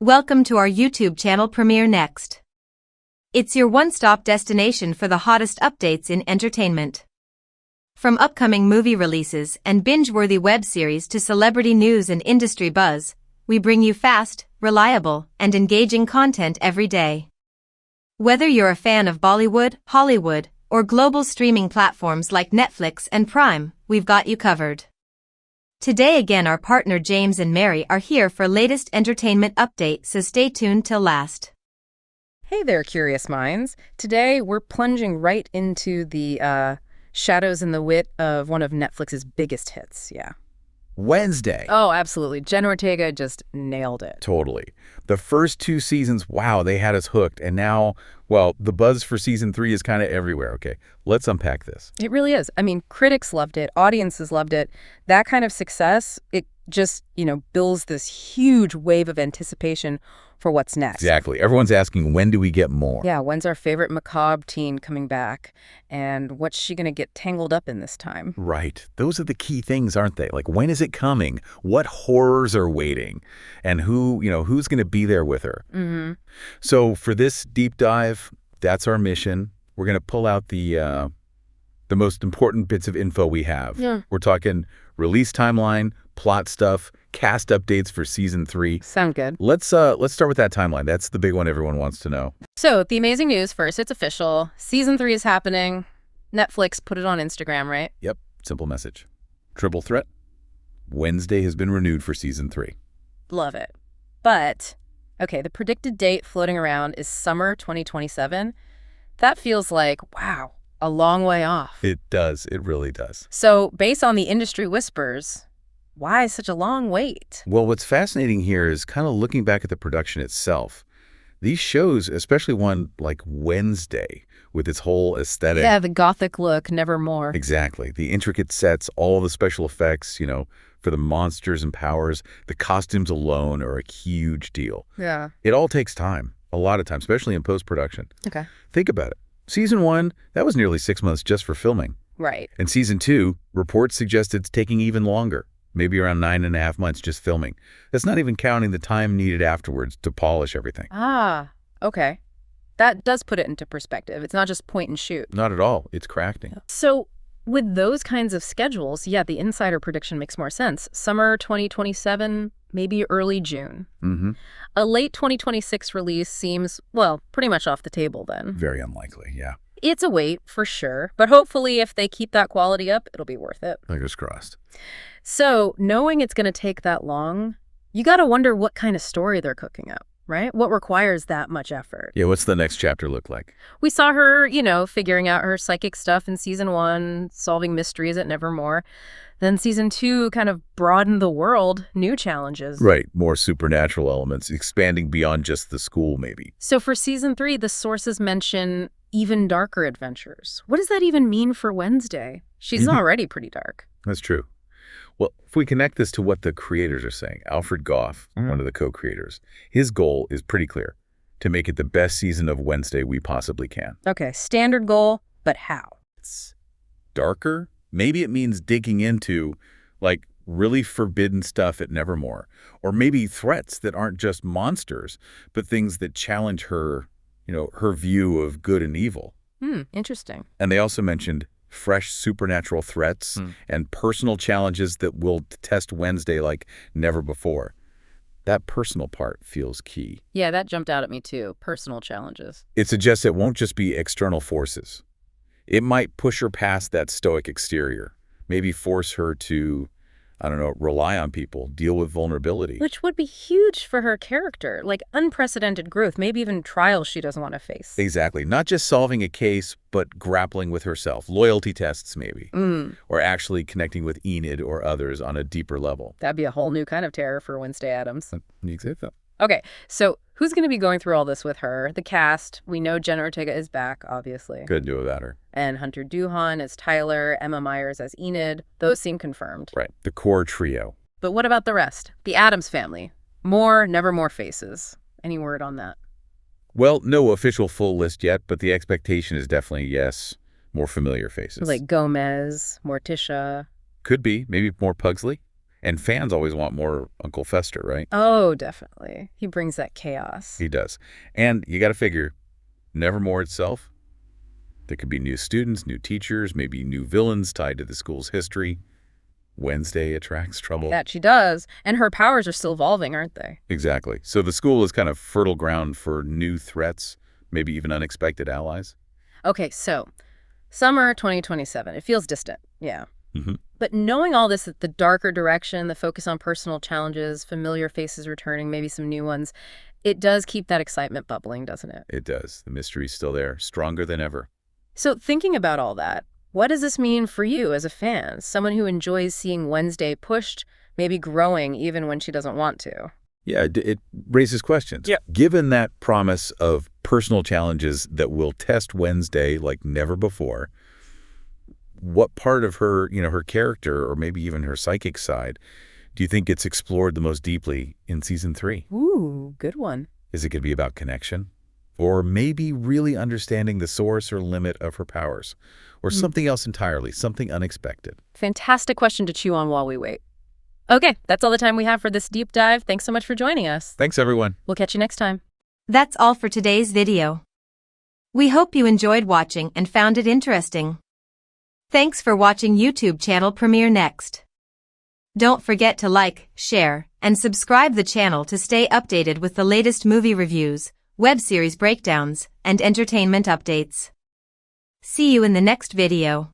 Welcome to our YouTube channel Premiere Next. It's your one-stop destination for the hottest updates in entertainment. From upcoming movie releases and binge-worthy web series to celebrity news and industry buzz, we bring you fast, reliable, and engaging content every day. Whether you're a fan of Bollywood, Hollywood, or global streaming platforms like Netflix and Prime, we've got you covered. Today again our partner James and Mary are here for latest entertainment update, so stay tuned till last. Hey there, curious minds. Today we're plunging right into the shadows and the wit of one of Netflix's biggest hits, Wednesday. Oh, absolutely. Jenna Ortega just nailed it. Totally. The first 2 seasons, wow, they had us hooked. And now, well, the buzz for season 3 is kind of everywhere. Okay, let's unpack this. It really is. I mean, critics loved it. Audiences loved it. That kind of success, it just, builds this huge wave of anticipation for what's next. Exactly. Everyone's asking, when do we get more? Yeah, when's our favorite macabre teen coming back? And what's she going to get tangled up in this time? Right. Those are the key things, aren't they? Like, when is it coming? What horrors are waiting? And who's going to be there with her? Mm-hmm. So for this deep dive, that's our mission. We're going to pull out the most important bits of info we have. Yeah. We're talking release timeline, plot stuff, cast updates for season 3. Sound good. Let's start with that timeline. That's the big one everyone wants to know. So, the amazing news first, it's official. Season 3 is happening. Netflix put it on Instagram, right? Yep, simple message. Triple threat. Wednesday has been renewed for season 3. Love it. But, okay, the predicted date floating around is summer 2027. That feels like, wow, a long way off. It does. It really does. So, based on the industry whispers, why such a long wait? Well, what's fascinating here is kind of looking back at the production itself. These shows, especially one like Wednesday, with its whole aesthetic. Yeah, the gothic look, Nevermore. Exactly. The intricate sets, all the special effects, for the monsters and powers, the costumes alone are a huge deal. Yeah. It all takes time, a lot of time, especially in post-production. Okay. Think about it. Season 1, that was nearly 6 months just for filming. Right. And season 2, reports suggest it's taking even longer. Maybe around 9.5 months just filming. That's not even counting the time needed afterwards to polish everything. Ah, okay. That does put it into perspective. It's not just point and shoot. Not at all. It's crafting. So with those kinds of schedules, the insider prediction makes more sense. Summer 2027, maybe early June. Mm-hmm. A late 2026 release seems, well, pretty much off the table then. Very unlikely, yeah. It's a wait for sure, but hopefully if they keep that quality up, it'll be worth it. Fingers crossed. So knowing it's going to take that long, you got to wonder what kind of story they're cooking up, right? What requires that much effort? Yeah, what's the next chapter look like? We saw her, figuring out her psychic stuff in season 1, solving mysteries at Nevermore. Then season 2 kind of broadened the world, new challenges. Right, more supernatural elements, expanding beyond just the school maybe. So for season 3, the sources mention even darker adventures. What does that even mean for Wednesday? She's already pretty dark. That's true. Well, if we connect this to what the creators are saying, Alfred Goff, one of the co-creators, his goal is pretty clear, to make it the best season of Wednesday we possibly can. Okay, standard goal, but how? It's darker. Maybe it means digging into, really forbidden stuff at Nevermore. Or maybe threats that aren't just monsters, but things that challenge her, her view of good and evil. Interesting. And they also mentioned fresh supernatural threats and personal challenges that will test Wednesday like never before. That personal part feels key. Yeah, that jumped out at me too. Personal challenges. It suggests it won't just be external forces. It might push her past that stoic exterior, maybe force her to, rely on people, deal with vulnerability. Which would be huge for her character, like unprecedented growth, maybe even trials she doesn't want to face. Exactly. Not just solving a case, but grappling with herself. Loyalty tests, maybe. Or actually connecting with Enid or others on a deeper level. That'd be a whole new kind of terror for Wednesday Addams. You say that. Okay, so who's going to be going through all this with her? The cast. We know Jenna Ortega is back, obviously. Couldn't do without her. And Hunter Duhan as Tyler, Emma Myers as Enid. Those seem confirmed. Right. The core trio. But what about the rest? The Addams family. More Nevermore faces. Any word on that? Well, no official full list yet, but the expectation is definitely, yes, more familiar faces. Like Gomez, Morticia. Could be. Maybe more Pugsley. And fans always want more Uncle Fester, right? Oh, definitely. He brings that chaos. He does. And you got to figure, Nevermore itself, there could be new students, new teachers, maybe new villains tied to the school's history. Wednesday attracts trouble. That she does. And her powers are still evolving, aren't they? Exactly. So the school is kind of fertile ground for new threats, maybe even unexpected allies. Okay, so summer 2027. It feels distant, yeah. Mm-hmm. But knowing all this, the darker direction, the focus on personal challenges, familiar faces returning, maybe some new ones, it does keep that excitement bubbling, doesn't it? It does. The mystery's still there, stronger than ever. So thinking about all that, what does this mean for you as a fan, someone who enjoys seeing Wednesday pushed, maybe growing even when she doesn't want to? Yeah, it raises questions. Yeah. Given that promise of personal challenges that will test Wednesday like never before, what part of her, her character or maybe even her psychic side, do you think gets explored the most deeply in season 3? Ooh, good one. Is it going to be about connection? Or maybe really understanding the source or limit of her powers? Or something else entirely, something unexpected? Fantastic question to chew on while we wait. Okay, that's all the time we have for this deep dive. Thanks so much for joining us. Thanks, everyone. We'll catch you next time. That's all for today's video. We hope you enjoyed watching and found it interesting. Thanks for watching YouTube channel Premiere Next. Don't forget to like, share, and subscribe the channel to stay updated with the latest movie reviews, web series breakdowns, and entertainment updates. See you in the next video.